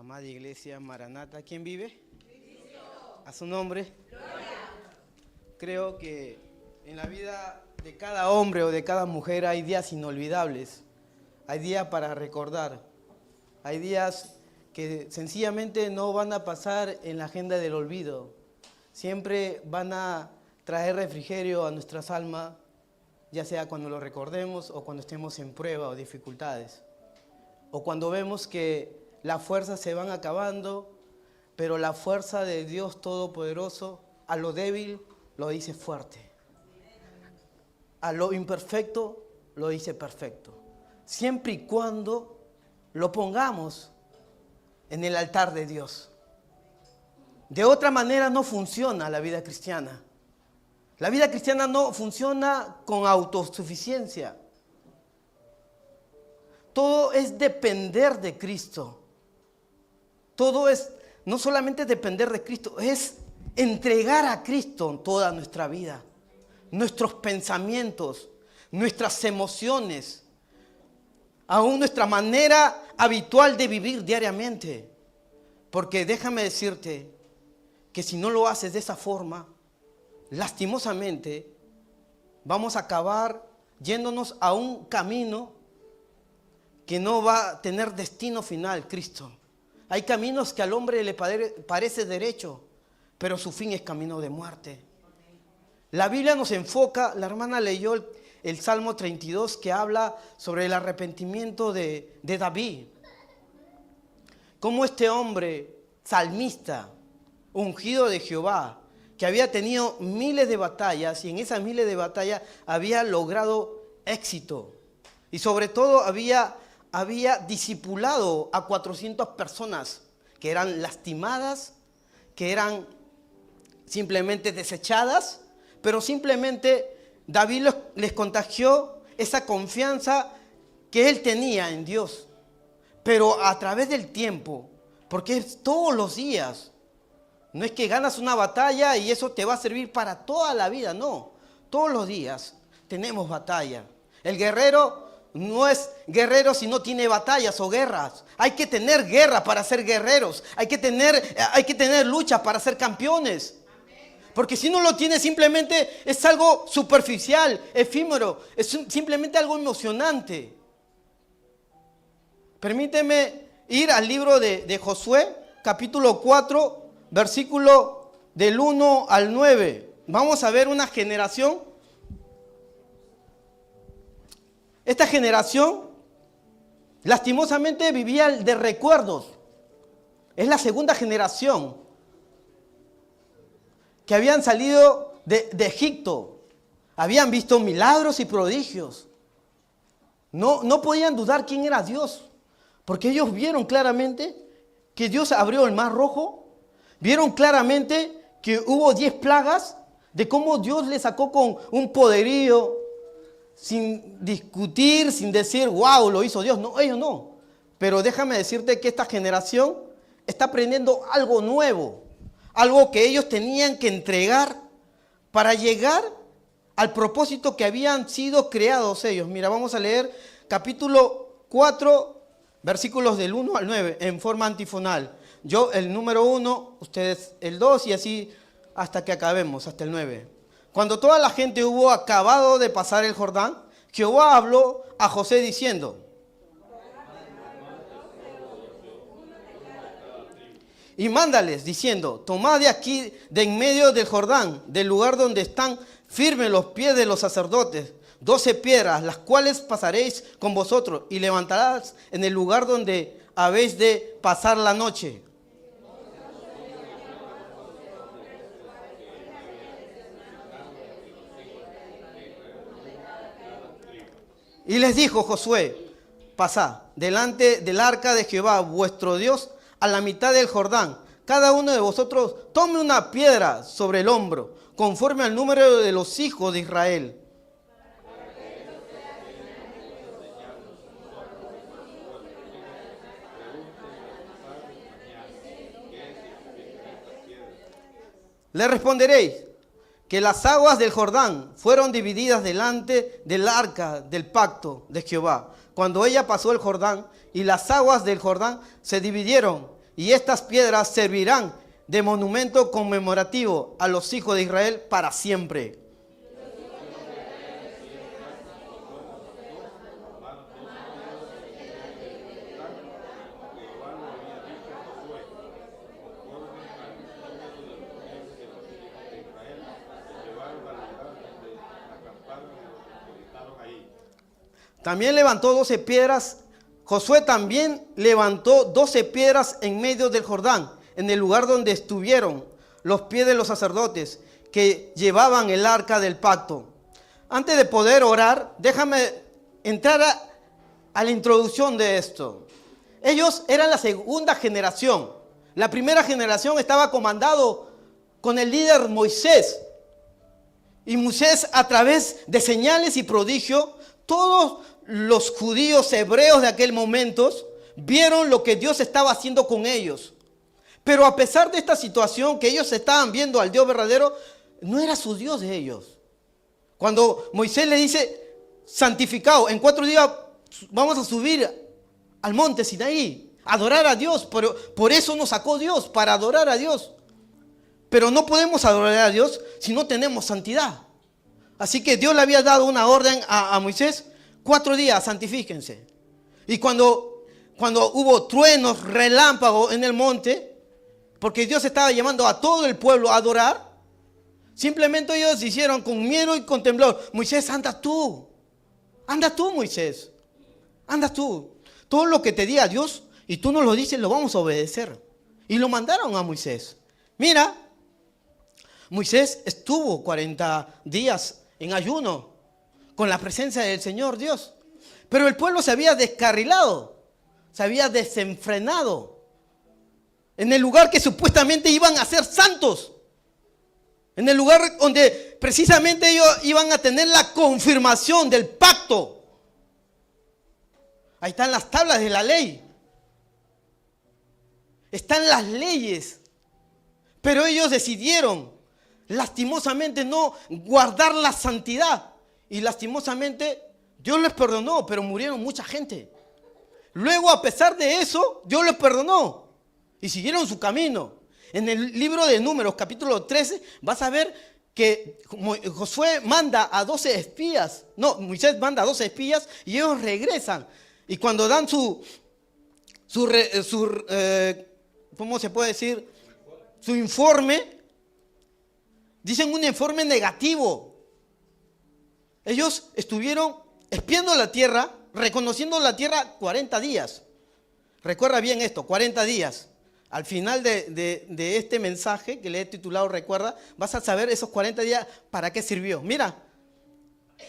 Amada Iglesia Maranata, ¿quién vive? Cristo. A su nombre. Gloria. Creo que en la vida de cada hombre o de cada mujer hay días inolvidables, hay días para recordar, hay días que sencillamente no van a pasar en la agenda del olvido, siempre van a traer refrigerio a nuestras almas, ya sea cuando lo recordemos o cuando estemos en prueba o dificultades, o cuando vemos que las fuerzas se van acabando, pero la fuerza de Dios Todopoderoso a lo débil lo dice fuerte, a lo imperfecto lo dice perfecto, siempre y cuando lo pongamos en el altar de Dios. De otra manera no funciona la vida cristiana. La vida cristiana no funciona con autosuficiencia. Todo es depender de Cristo. Todo es no solamente depender de Cristo, es entregar a Cristo toda nuestra vida, nuestros pensamientos, nuestras emociones, aún nuestra manera habitual de vivir diariamente. Porque déjame decirte que si no lo haces de esa forma, lastimosamente vamos a acabar yéndonos a un camino que no va a tener destino final, Cristo. Hay caminos que al hombre le parece derecho, pero su fin es camino de muerte. La Biblia nos enfoca, la hermana leyó el Salmo 32 que habla sobre el arrepentimiento de David. Cómo este hombre salmista, ungido de Jehová, que había tenido miles de batallas y en esas miles de batallas había logrado éxito. Y sobre todo había discipulado a 400 personas que eran lastimadas, que eran simplemente desechadas, pero simplemente David les contagió esa confianza que él tenía en Dios. Pero a través del tiempo, porque es todos los días, no es que ganas una batalla y eso te va a servir para toda la vida, no. Todos los días tenemos batalla. El guerrero no es guerrero si no tiene batallas o guerras. Hay que tener guerra para ser guerreros. Hay que tener lucha para ser campeones. Porque si no lo tiene, simplemente es algo superficial, efímero. Es simplemente algo emocionante. Permíteme ir al libro de Josué, capítulo 4, versículo del 1 al 9. Vamos a ver una generación. Esta generación, lastimosamente, vivía de recuerdos. Es la segunda generación que habían salido de Egipto. Habían visto milagros y prodigios. No podían dudar quién era Dios, porque ellos vieron claramente que Dios abrió el mar rojo. Vieron claramente que hubo 10 plagas, de cómo Dios le sacó con un poderío, sin discutir, sin decir, wow, lo hizo Dios. No, ellos no. Pero déjame decirte que esta generación está aprendiendo algo nuevo, algo que ellos tenían que entregar para llegar al propósito que habían sido creados ellos. Mira, vamos a leer capítulo 4, versículos del 1 al 9, en forma antifonal. Yo el número 1, ustedes el 2 y así hasta que acabemos, hasta el 9. Cuando toda la gente hubo acabado de pasar el Jordán, Jehová habló a José diciendo: y mándales diciendo, tomad de aquí, de en medio del Jordán, del lugar donde están firmes los pies de los sacerdotes, 12 piedras, las cuales pasaréis con vosotros, y levantarás en el lugar donde habéis de pasar la noche. Y les dijo Josué: pasad delante del arca de Jehová vuestro Dios a la mitad del Jordán. Cada uno de vosotros tome una piedra sobre el hombro, conforme al número de los hijos de Israel. Le responderéis que las aguas del Jordán fueron divididas delante del arca del pacto de Jehová, cuando ella pasó el Jordán, y las aguas del Jordán se dividieron, y estas piedras servirán de monumento conmemorativo a los hijos de Israel para siempre. También levantó 12 piedras. Josué también levantó 12 piedras en medio del Jordán, en el lugar donde estuvieron los pies de los sacerdotes que llevaban el arca del pacto. Antes de poder orar, déjame entrar a la introducción de esto. Ellos eran la segunda generación. La primera generación estaba comandado con el líder Moisés. Y Moisés, a través de señales y prodigios, todos los judíos hebreos de aquel momento vieron lo que Dios estaba haciendo con ellos. Pero a pesar de esta situación que ellos estaban viendo al Dios verdadero, no era su Dios de ellos. Cuando Moisés le dice, santificado, en 4 días vamos a subir al monte Sinaí, a adorar a Dios. Por eso nos sacó Dios, para adorar a Dios. Pero no podemos adorar a Dios si no tenemos santidad. Así que Dios le había dado una orden a Moisés: 4 días, santifíquense. Y cuando hubo truenos, relámpagos en el monte, porque Dios estaba llamando a todo el pueblo a adorar, simplemente ellos hicieron con miedo y con temblor: Moisés, anda tú, Moisés, anda tú. Todo lo que te diga Dios y tú nos lo dices, lo vamos a obedecer. Y lo mandaron a Moisés. Mira, Moisés estuvo 40 días en ayuno, con la presencia del Señor Dios. Pero el pueblo se había descarrilado, se había desenfrenado. En el lugar que supuestamente iban a ser santos. En el lugar donde precisamente ellos iban a tener la confirmación del pacto. Ahí están las tablas de la ley. Están las leyes. Pero ellos decidieron, lastimosamente, no guardar la santidad. Y lastimosamente Dios les perdonó, pero murieron mucha gente. Luego, a pesar de eso, Dios les perdonó y siguieron su camino. En el libro de Números, capítulo 13, vas a ver que Josué manda a 12 espías. No, Moisés manda a 12 espías y ellos regresan. Y cuando dan ¿cómo se puede decir? Su informe, dicen un informe negativo. Ellos estuvieron espiando la tierra, reconociendo la tierra 40 días. Recuerda bien esto, 40 días. Al final de este mensaje que le he titulado Recuerda, vas a saber esos 40 días para qué sirvió. Mira,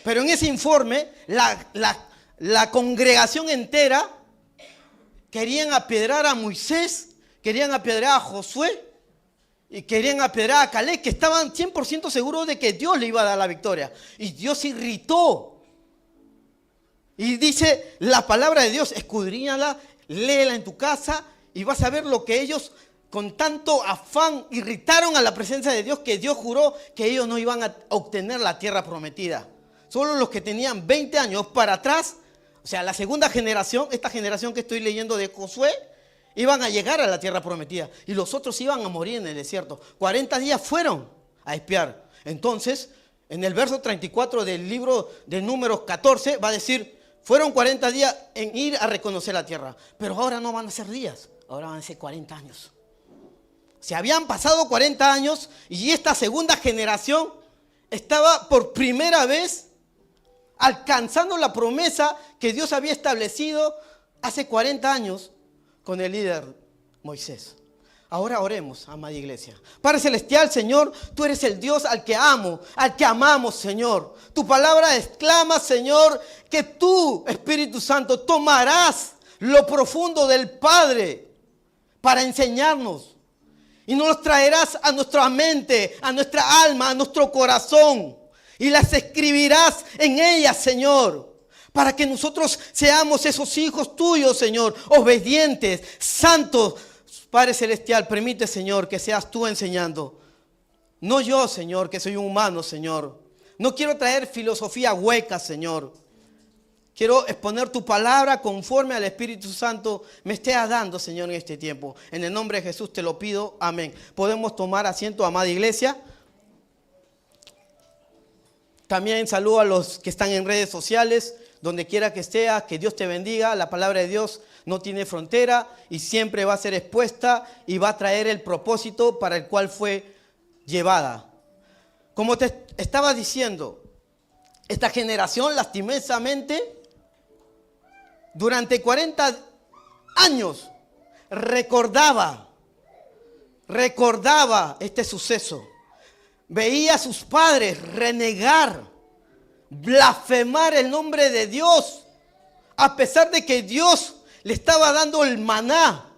pero en ese informe la congregación entera querían apedrear a Moisés, querían apedrear a Josué y querían apedrear a Caleb, que estaban 100% seguros de que Dios le iba a dar la victoria. Y Dios se irritó. Y dice la palabra de Dios: escudriñala, léela en tu casa y vas a ver lo que ellos con tanto afán irritaron a la presencia de Dios, que Dios juró que ellos no iban a obtener la tierra prometida. Solo los que tenían 20 años para atrás, o sea, la segunda generación, esta generación que estoy leyendo de Josué, iban a llegar a la tierra prometida y los otros iban a morir en el desierto. 40 días fueron a espiar. Entonces, en el verso 34 del libro de Números 14 va a decir: fueron 40 días en ir a reconocer la tierra. Pero ahora no van a ser días, ahora van a ser 40 años. Se habían pasado 40 años y esta segunda generación estaba por primera vez alcanzando la promesa que Dios había establecido hace 40 años con el líder Moisés. Ahora oremos, amada iglesia. Padre celestial, Señor, tú eres el Dios al que amo, al que amamos, Señor. Tu palabra exclama, Señor, que tú, Espíritu Santo, tomarás lo profundo del Padre para enseñarnos. Y nos los traerás a nuestra mente, a nuestra alma, a nuestro corazón. Y las escribirás en ellas, Señor, para que nosotros seamos esos hijos tuyos, Señor, obedientes, santos. Padre celestial, permite, Señor, que seas tú enseñando. No yo, Señor, que soy un humano, Señor. No quiero traer filosofía hueca, Señor. Quiero exponer tu palabra conforme al Espíritu Santo me esté dando, Señor, en este tiempo. En el nombre de Jesús te lo pido. Amén. Podemos tomar asiento, amada iglesia. También saludo a los que están en redes sociales, donde quiera que esté, que Dios te bendiga. La palabra de Dios no tiene frontera y siempre va a ser expuesta y va a traer el propósito para el cual fue llevada. Como te estaba diciendo, esta generación lastimosamente durante 40 años recordaba este suceso. Veía a sus padres renegar, blasfemar el nombre de Dios, a pesar de que Dios le estaba dando el maná,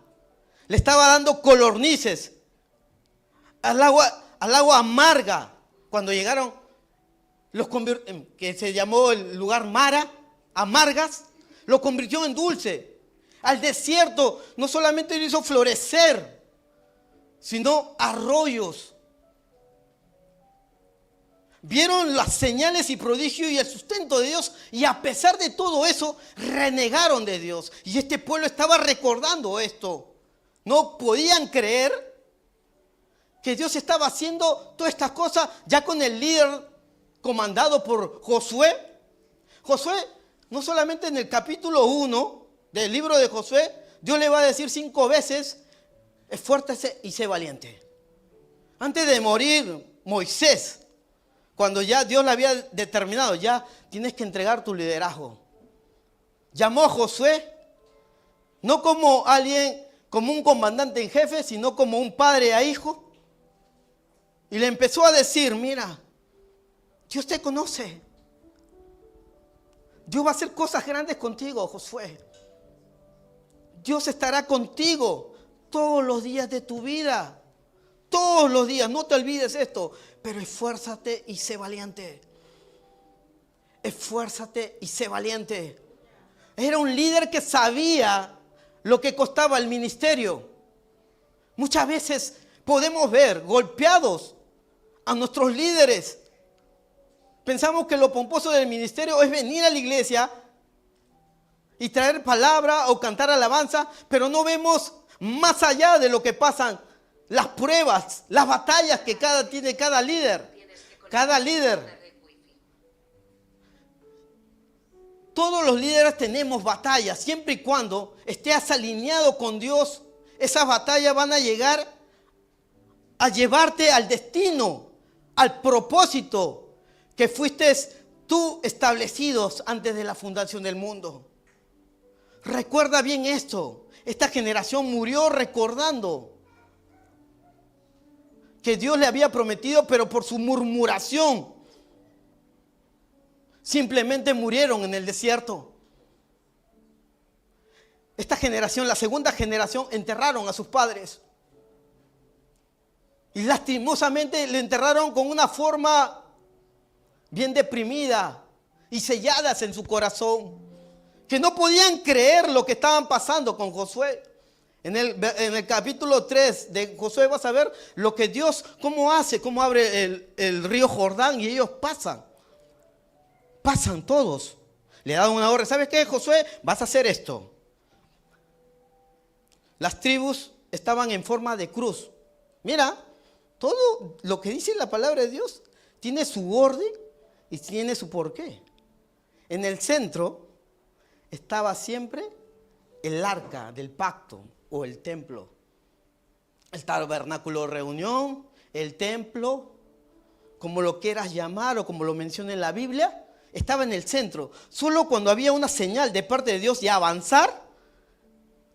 le estaba dando codornices al agua amarga. Cuando llegaron, que se llamó el lugar Mara, amargas, lo convirtió en dulce. Al desierto no solamente lo hizo florecer, sino arroyos. Vieron las señales y prodigios y el sustento de Dios, y a pesar de todo eso, renegaron de Dios. Y este pueblo estaba recordando esto. No podían creer que Dios estaba haciendo todas estas cosas ya con el líder comandado por Josué. Josué, no solamente en el capítulo 1 del libro de Josué, Dios le va a decir 5 veces, esfuérzate y sé valiente. Antes de morir Moisés, cuando ya Dios le había determinado, ya tienes que entregar tu liderazgo, llamó a Josué, no como alguien, como un comandante en jefe, sino como un padre a hijo. Y le empezó a decir, mira, Dios te conoce. Dios va a hacer cosas grandes contigo, Josué. Dios estará contigo todos los días de tu vida. Todos los días, no te olvides esto. Pero esfuérzate y sé valiente. Esfuérzate y sé valiente. Era un líder que sabía lo que costaba el ministerio. Muchas veces podemos ver golpeados a nuestros líderes. Pensamos que lo pomposo del ministerio es venir a la iglesia y traer palabra o cantar alabanza, pero no vemos más allá de lo que pasan, las pruebas, las batallas que tiene cada líder. Cada líder. Todos los líderes tenemos batallas, siempre y cuando estés alineado con Dios. Esas batallas van a llegar a llevarte al destino, al propósito que fuiste tú establecidos antes de la fundación del mundo. Recuerda bien esto. Esta generación murió recordando que Dios le había prometido, pero por su murmuración simplemente murieron en el desierto. Esta generación, la segunda generación, enterraron a sus padres. Y lastimosamente le enterraron con una forma bien deprimida y selladas en su corazón, que no podían creer lo que estaban pasando con Josué. En el capítulo 3 de Josué vas a ver lo que Dios, cómo hace, cómo abre el río Jordán y ellos pasan todos. Le dan una orden, ¿sabes qué, Josué? Vas a hacer esto. Las tribus estaban en forma de cruz. Mira, todo lo que dice la palabra de Dios tiene su orden y tiene su porqué. En el centro estaba siempre el arca del pacto o el templo. El tabernáculo de reunión, el templo, como lo quieras llamar o como lo menciona en la Biblia, estaba en el centro. Solo cuando había una señal de parte de Dios de avanzar,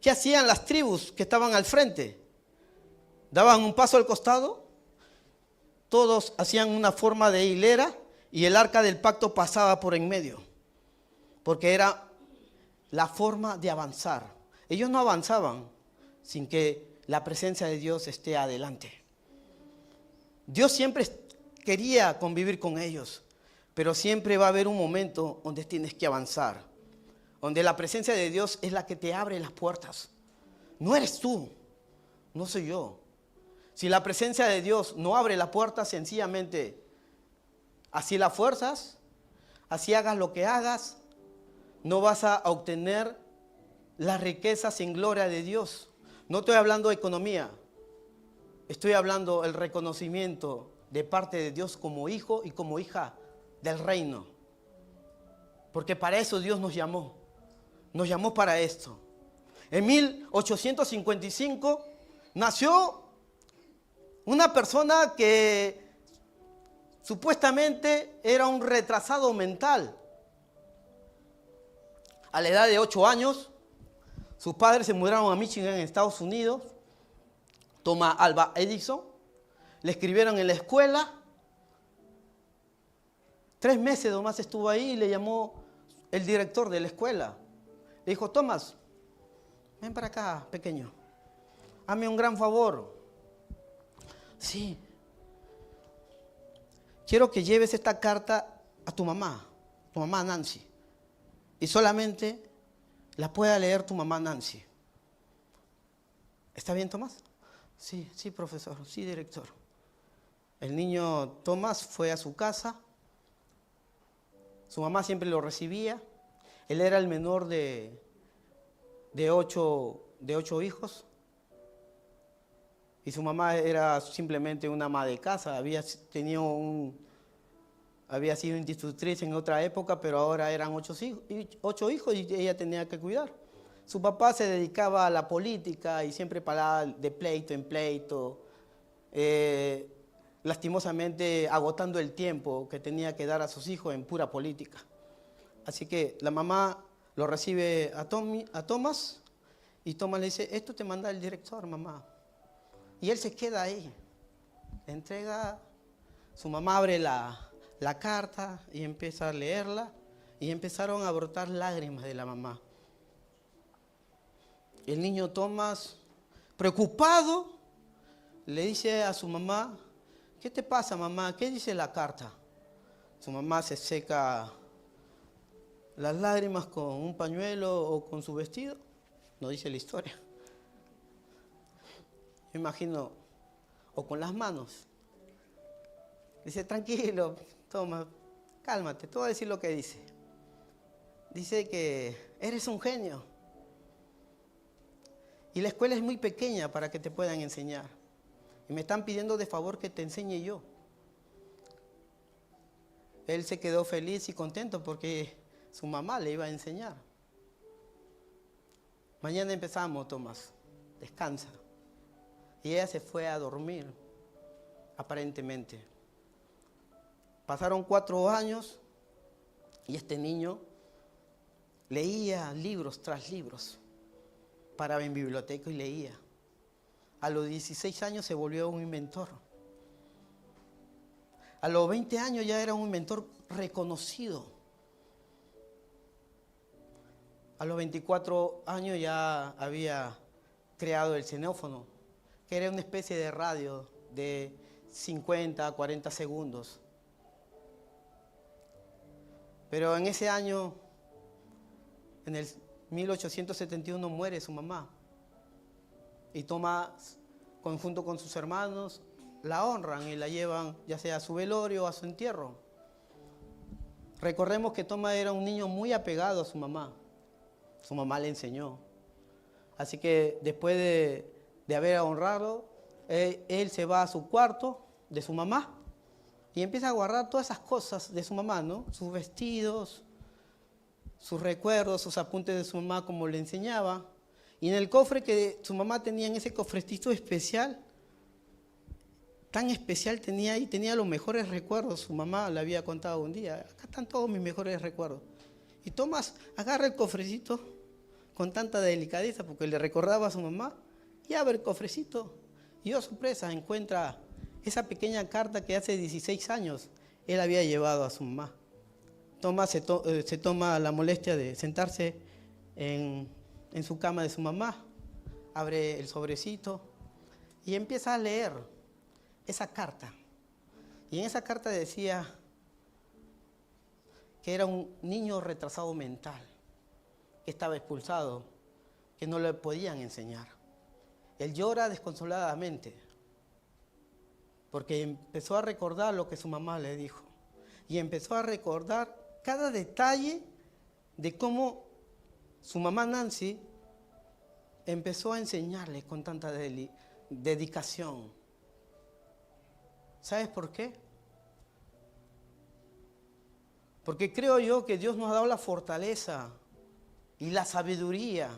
¿qué hacían las tribus que estaban al frente? Daban un paso al costado, todos hacían una forma de hilera y el arca del pacto pasaba por en medio, porque era la forma de avanzar. Ellos no avanzaban sin que la presencia de Dios esté adelante. Dios siempre quería convivir con ellos, pero siempre va a haber un momento donde tienes que avanzar, donde la presencia de Dios es la que te abre las puertas. No eres tú, no soy yo. Si la presencia de Dios no abre la puerta, sencillamente así la fuerzas, así hagas lo que hagas, no vas a obtener las riquezas sin gloria de Dios. No estoy hablando de economía, estoy hablando del reconocimiento de parte de Dios como hijo y como hija del reino. Porque para eso Dios nos llamó para esto. En 1855 nació una persona que supuestamente era un retrasado mental. A la edad de 8 años, sus padres se mudaron a Michigan, en Estados Unidos. Thomas Alva Edison. Le escribieron en la escuela. 3 meses nomás estuvo ahí y le llamó el director de la escuela. Le dijo: Thomas, ven para acá, pequeño. Hazme un gran favor. Sí. Quiero que lleves esta carta a tu mamá Nancy. Y solamente la pueda leer tu mamá Nancy. ¿Está bien, Tomás? Sí, profesor, sí, director. El niño Tomás fue a su casa. Su mamá siempre lo recibía. Él era el menor de 8 hijos. Y su mamá era simplemente una ama de casa. Había sido institutriz en otra época, pero ahora eran 8 hijos y ella tenía que cuidar. Su papá se dedicaba a la política y siempre paraba de pleito en pleito, lastimosamente agotando el tiempo que tenía que dar a sus hijos en pura política. Así que la mamá lo recibe a Thomas y Thomas le dice: esto te manda el director, mamá. Y él se queda ahí, le entrega, su mamá abre la carta y empieza a leerla y empezaron a brotar lágrimas de la mamá. El niño Thomas, preocupado, le dice a su mamá: ¿qué te pasa, mamá? ¿Qué dice la carta? Su mamá se seca las lágrimas con un pañuelo o con su vestido, no dice la historia. Yo imagino, o con las manos. Dice: tranquilo, Thomas, cálmate, te voy a decir lo que dice. Dice que eres un genio. Y la escuela es muy pequeña para que te puedan enseñar. Y me están pidiendo de favor que te enseñe yo. Él se quedó feliz y contento porque su mamá le iba a enseñar. Mañana empezamos, Tomás, descansa. Y ella se fue a dormir, aparentemente. Pasaron 4 años y este niño leía libros tras libros. Paraba en biblioteca y leía. A los 16 años se volvió un inventor. A los 20 años ya era un inventor reconocido. A los 24 años ya había creado el xenófono, que era una especie de radio de 50 a 40 segundos. Pero en ese año, en el 1871, muere su mamá. Y Tomás, junto con sus hermanos, la honran y la llevan ya sea a su velorio o a su entierro. Recordemos que Tomás era un niño muy apegado a su mamá. Su mamá le enseñó. Así que después de haber honrado, él se va a su cuarto de su mamá y empieza a guardar todas esas cosas de su mamá, ¿no? Sus vestidos, sus recuerdos, sus apuntes de su mamá como le enseñaba. Y en el cofre que su mamá tenía, en ese cofrecito especial, tan especial tenía los mejores recuerdos. Su mamá le había contado un día: acá están todos mis mejores recuerdos. Y Tomás agarra el cofrecito con tanta delicadeza porque le recordaba a su mamá y abre el cofrecito. Y oh sorpresa, encuentra esa pequeña carta que hace 16 años él había llevado a su mamá. Tomás se toma la molestia de sentarse en su cama de su mamá, abre el sobrecito y empieza a leer esa carta. Y en esa carta decía que era un niño retrasado mental, que estaba expulsado, que no le podían enseñar. Él llora desconsoladamente porque empezó a recordar lo que su mamá le dijo y empezó a recordar cada detalle de cómo su mamá Nancy empezó a enseñarle con tanta dedicación. ¿Sabes por qué? Porque creo yo que Dios nos ha dado la fortaleza y la sabiduría.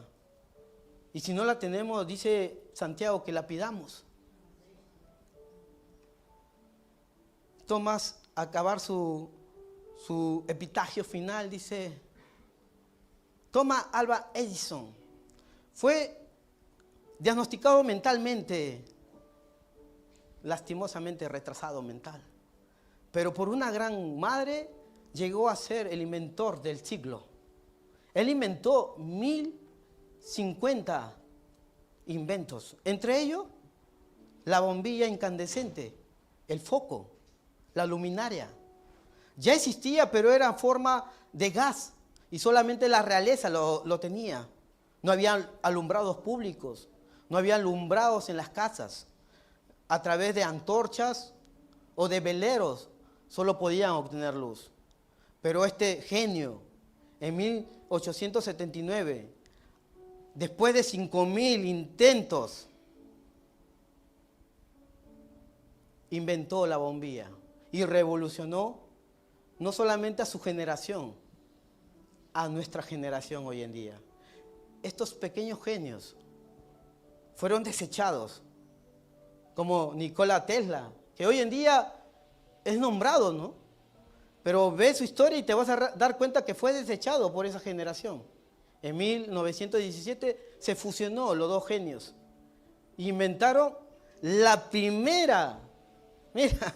Y si no la tenemos, dice Santiago, que la pidamos. Tomás, acabar su epitafio final, dice: Thomas Alva Edison fue diagnosticado mentalmente, lastimosamente retrasado mental, pero por una gran madre llegó a ser el inventor del siglo. Él inventó 1050 inventos, entre ellos la bombilla incandescente, el foco, la luminaria. Ya existía, pero era en forma de gas y solamente la realeza lo tenía. No había alumbrados públicos, no había alumbrados en las casas. A través de antorchas o de veleros solo podían obtener luz. Pero este genio, en 1879, después de 5000 intentos, inventó la bombilla y revolucionó no solamente a su generación, a nuestra generación hoy en día. Estos pequeños genios fueron desechados, como Nikola Tesla, que hoy en día es nombrado, ¿no? Pero ve su historia y te vas a dar cuenta que fue desechado por esa generación. En 1917 se fusionó los dos genios. Inventaron la primera, mira,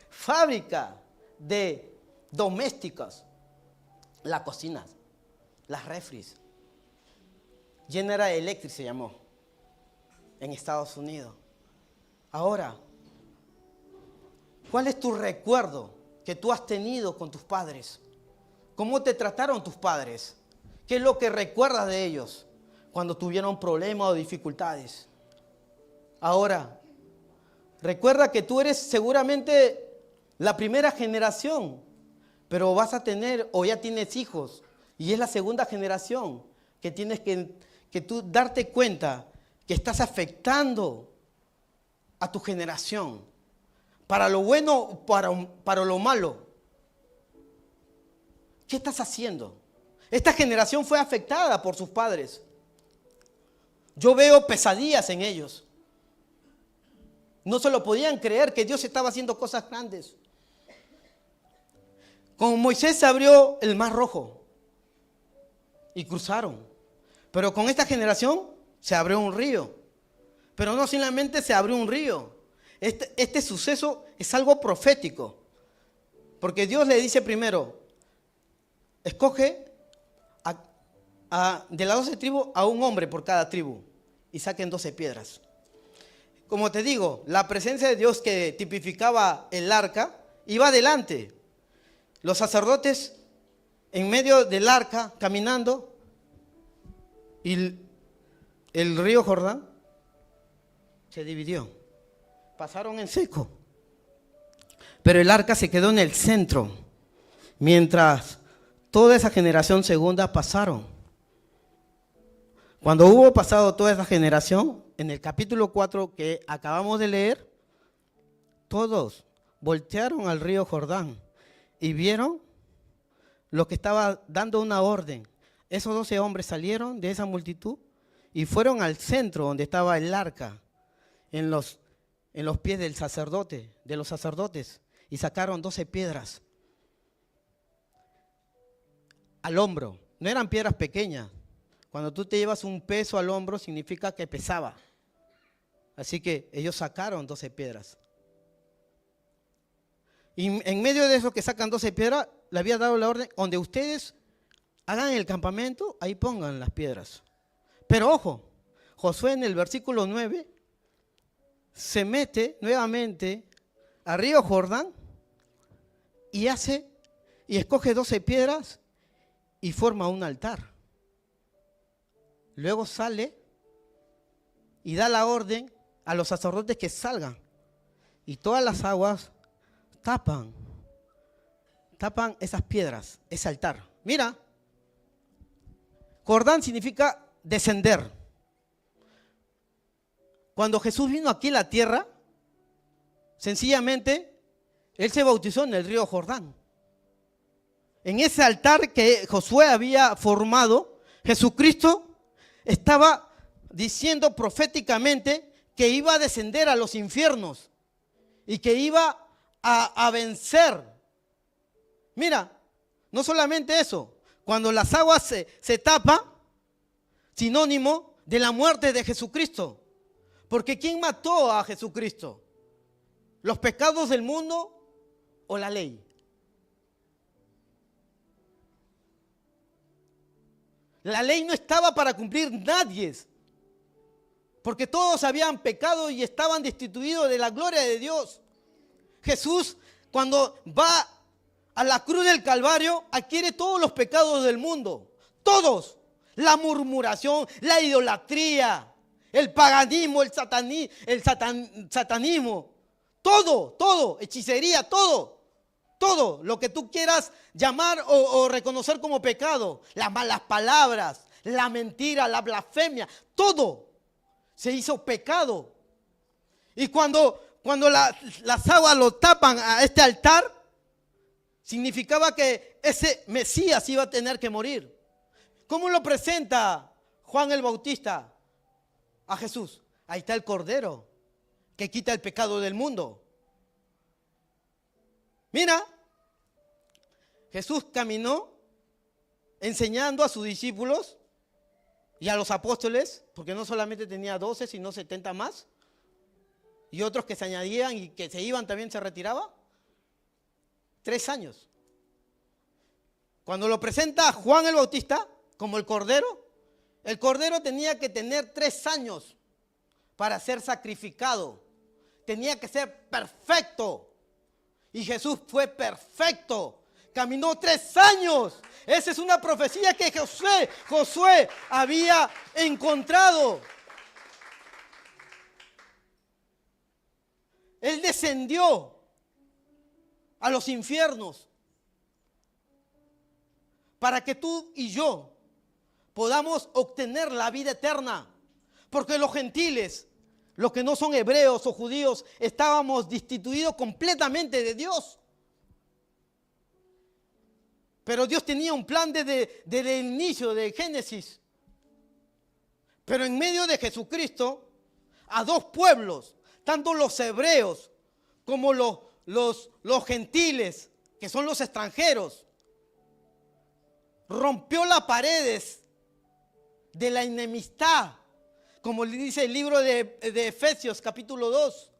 fábrica de domésticos, las cocinas, las refris. General Electric se llamó en Estados Unidos. Ahora, ¿cuál es tu recuerdo que tú has tenido con tus padres? ¿Cómo te trataron tus padres? ¿Qué es lo que recuerdas de ellos cuando tuvieron problemas o dificultades? Ahora, recuerda que tú eres seguramente la primera generación, pero vas a tener o ya tienes hijos y es la segunda generación que tienes que tú darte cuenta que estás afectando a tu generación, para lo bueno o para lo malo. ¿Qué estás haciendo? Esta generación fue afectada por sus padres. Yo veo pesadillas en ellos. No se lo podían creer que Dios estaba haciendo cosas grandes. Con Moisés se abrió el Mar Rojo y cruzaron. Pero con esta generación se abrió un río. Pero no solamente se abrió un río. Este suceso es algo profético. Porque Dios le dice primero: escoge de las 12 tribus a un hombre por cada tribu y saquen 12 piedras. Como te digo, la presencia de Dios que tipificaba el arca iba adelante. Los sacerdotes en medio del arca caminando y el río Jordán se dividió. Pasaron en seco. Pero el arca se quedó en el centro mientras toda esa generación segunda pasaron. Cuando hubo pasado toda esa generación, en el capítulo 4 que acabamos de leer, todos voltearon al río Jordán y vieron lo que estaba dando una orden. Esos 12 hombres salieron de esa multitud y fueron al centro donde estaba el arca, en los pies del sacerdote, de los sacerdotes, y sacaron 12 piedras al hombro. No eran piedras pequeñas. Cuando tú te llevas un peso al hombro significa que pesaba. Así que ellos sacaron 12 piedras. Y en medio de eso que sacan 12 piedras, le había dado la orden: donde ustedes hagan el campamento, ahí pongan las piedras. Pero ojo, Josué en el versículo 9 se mete nuevamente al río Jordán y escoge 12 piedras y forma un altar. Luego sale y da la orden a los sacerdotes que salgan. Y todas las aguas tapan esas piedras, ese altar. Mira, Jordán significa descender. Cuando Jesús vino aquí a la tierra, sencillamente, Él se bautizó en el río Jordán. En ese altar que Josué había formado, Jesucristo estaba diciendo proféticamente que iba a descender a los infiernos y que iba a vencer. Mira, no solamente eso, cuando las aguas se tapan, sinónimo de la muerte de Jesucristo. Porque ¿quién mató a Jesucristo? ¿Los pecados del mundo o la ley? La ley no estaba para cumplir nadie, porque todos habían pecado y estaban destituidos de la gloria de Dios. Jesús, cuando va a la cruz del Calvario, adquiere todos los pecados del mundo. Todos. La murmuración, la idolatría, el paganismo, el satanismo. Todo, hechicería, todo lo que tú quieras llamar o reconocer como pecado, las malas palabras, la mentira, la blasfemia, todo se hizo pecado. Y cuando las aguas lo tapan a este altar, significaba que ese Mesías iba a tener que morir. ¿Cómo lo presenta Juan el Bautista a Jesús? Ahí está el Cordero que quita el pecado del mundo. Mira, Jesús caminó enseñando a sus discípulos y a los apóstoles, porque no solamente tenía 12, sino 70 más, y otros que se añadían y que se iban también se retiraban. 3 años. Cuando lo presenta Juan el Bautista como el Cordero tenía que tener 3 años para ser sacrificado. Tenía que ser perfecto. Y Jesús fue perfecto. Caminó 3 años. Esa es una profecía que Josué había encontrado. Él descendió a los infiernos para que tú y yo podamos obtener la vida eterna. Porque los gentiles, los que no son hebreos o judíos, estábamos destituidos completamente de Dios. Pero Dios tenía un plan desde el inicio de Génesis. Pero en medio de Jesucristo, a 2 pueblos, tanto los hebreos como los gentiles, que son los extranjeros, rompió las paredes de la enemistad, como le dice el libro de Efesios capítulo 2.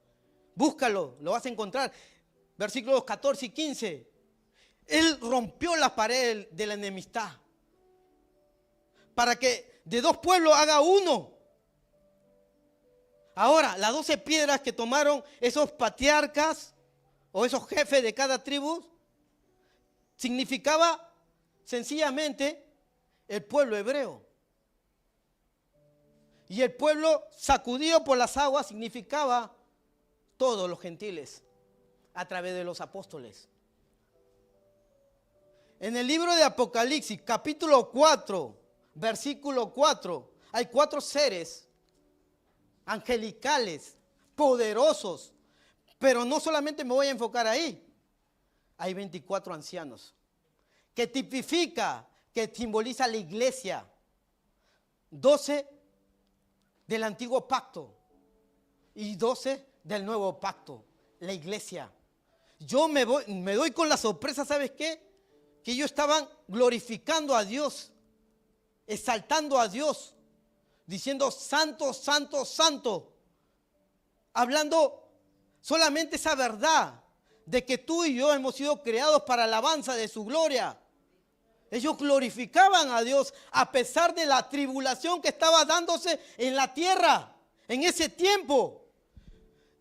Búscalo, lo vas a encontrar, versículos 14 y 15. Él rompió las paredes de la enemistad para que de 2 pueblos haga uno. Ahora, las 12 piedras que tomaron esos patriarcas o esos jefes de cada tribu significaba sencillamente el pueblo hebreo. Y el pueblo sacudido por las aguas significaba todos los gentiles a través de los apóstoles. En el libro de Apocalipsis, capítulo 4, versículo 4, hay 4 seres angelicales, poderosos, pero no solamente me voy a enfocar ahí. Hay 24 ancianos que tipifica, que simboliza la iglesia. 12 del antiguo pacto y 12 del nuevo pacto, la iglesia. Yo me doy con la sorpresa, ¿sabes qué? Que ellos estaban glorificando a Dios, exaltando a Dios, diciendo santo, santo, santo, hablando solamente esa verdad de que tú y yo hemos sido creados para alabanza de su gloria. Ellos glorificaban a Dios a pesar de la tribulación que estaba dándose en la tierra en ese tiempo.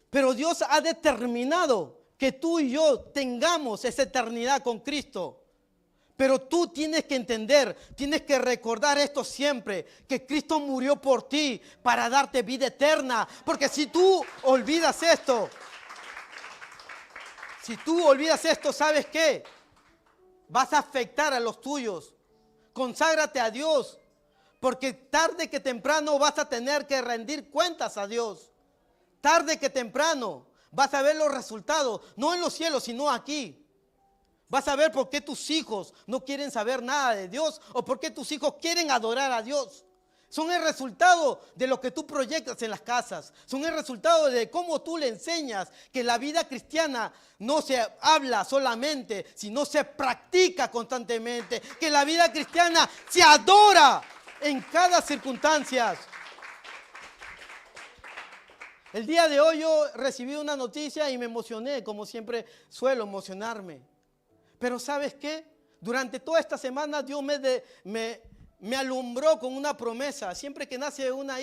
Pero Dios ha determinado que tú y yo tengamos esa eternidad con Cristo. Pero tú tienes que entender, tienes que recordar esto siempre, que Cristo murió por ti para darte vida eterna. Porque si tú olvidas esto, ¿sabes qué? vas a afectar a los tuyos. Conságrate a Dios, porque tarde que temprano vas a tener que rendir cuentas a Dios. Tarde que temprano vas a ver los resultados, no en los cielos, sino aquí. Vas a ver por qué tus hijos no quieren saber nada de Dios o por qué tus hijos quieren adorar a Dios. Son el resultado de lo que tú proyectas en las casas. Son el resultado de cómo tú le enseñas que la vida cristiana no se habla solamente, sino se practica constantemente. Que la vida cristiana se adora en cada circunstancia. El día de hoy yo recibí una noticia y me emocioné, como siempre suelo emocionarme. Pero ¿sabes qué? Durante toda esta semana Dios me alumbró con una promesa. Siempre que nace una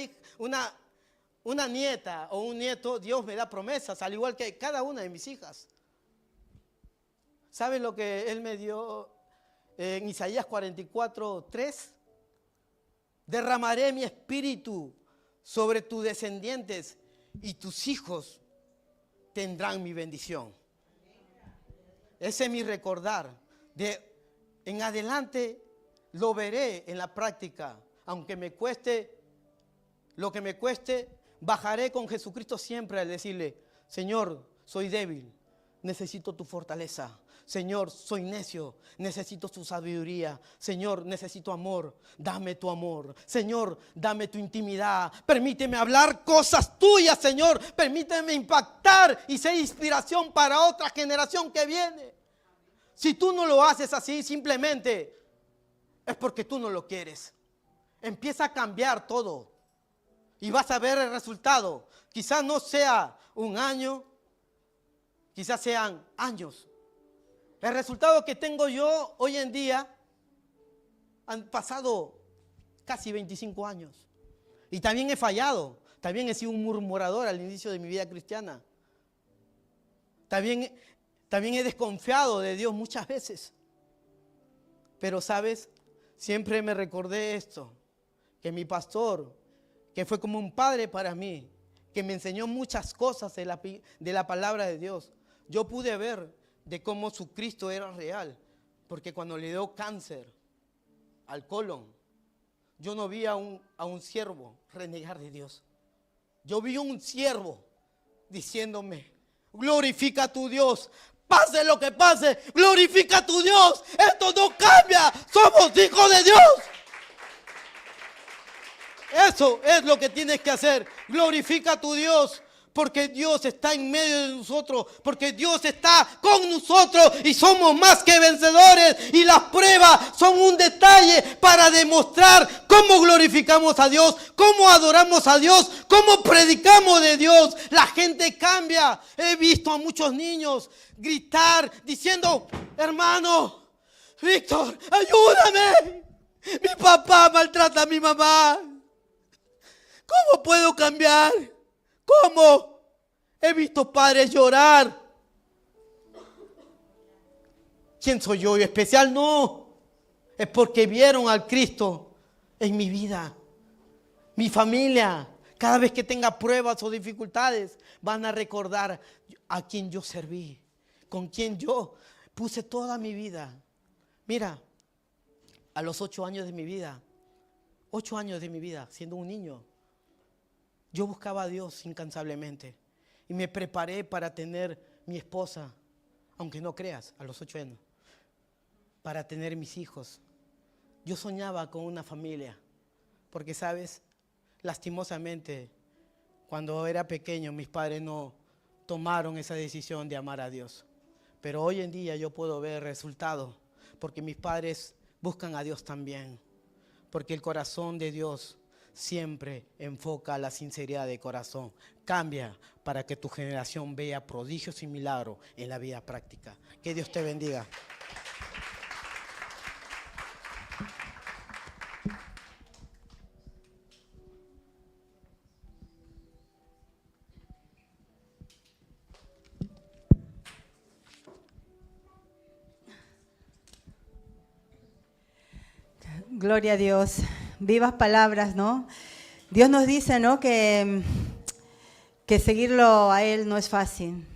nieta o un nieto, Dios me da promesas, al igual que cada una de mis hijas. ¿Sabes lo que Él me dio en Isaías 44:3? Derramaré mi espíritu sobre tus descendientes y tus hijos tendrán mi bendición. Ese es mi recordar. En adelante lo veré en la práctica. Aunque me cueste lo que me cueste, bajaré con Jesucristo siempre al decirle: Señor, soy débil, necesito tu fortaleza. Señor, soy necio, necesito tu sabiduría. Señor, necesito amor, dame tu amor. Señor, dame tu intimidad. Permíteme hablar cosas tuyas, Señor. Permíteme impactar y ser inspiración para otra generación que viene. Si tú no lo haces así, simplemente es porque tú no lo quieres. Empieza a cambiar todo y vas a ver el resultado. Quizás no sea un año, quizás sean años. El resultado que tengo yo hoy en día han pasado casi 25 años. Y también he fallado. También he sido un murmurador al inicio de mi vida cristiana. También he desconfiado de Dios muchas veces. Pero, ¿sabes? Siempre me recordé esto, que mi pastor, que fue como un padre para mí, que me enseñó muchas cosas de la palabra de Dios. Yo pude ver de cómo su Cristo era real, porque cuando le dio cáncer al colon, yo no vi a un siervo renegar de Dios. Yo vi a un siervo diciéndome: glorifica a tu Dios. Pase lo que pase, glorifica a tu Dios. Esto no cambia. Somos hijos de Dios. Eso es lo que tienes que hacer. Glorifica a tu Dios. Porque Dios está en medio de nosotros. Porque Dios está con nosotros. Y somos más que vencedores. Y las pruebas son un detalle para demostrar cómo glorificamos a Dios. Cómo adoramos a Dios. Cómo predicamos de Dios. La gente cambia. He visto a muchos niños gritar diciendo: hermano Víctor, ayúdame. Mi papá maltrata a mi mamá. ¿Cómo puedo cambiar? ¿Cómo? He visto padres llorar. ¿Quién soy yo? ¿Especial? No. Es porque vieron al Cristo en mi vida. Mi familia, cada vez que tenga pruebas o dificultades, van a recordar a quien yo serví, con quien yo puse toda mi vida. Mira, a los 8 años de mi vida, 8 años de mi vida, siendo un niño, yo buscaba a Dios incansablemente y me preparé para tener mi esposa, aunque no creas, a los 8 años, para tener mis hijos. Yo soñaba con una familia, porque, ¿sabes? Lastimosamente, cuando era pequeño, mis padres no tomaron esa decisión de amar a Dios. Pero hoy en día yo puedo ver resultados, porque mis padres buscan a Dios también, porque el corazón de Dios siempre enfoca la sinceridad de corazón. Cambia para que tu generación vea prodigios y milagros en la vida práctica. Que Dios te bendiga. Gloria a Dios. Vivas palabras, ¿no? Dios nos dice, ¿no? Que seguirlo a Él no es fácil.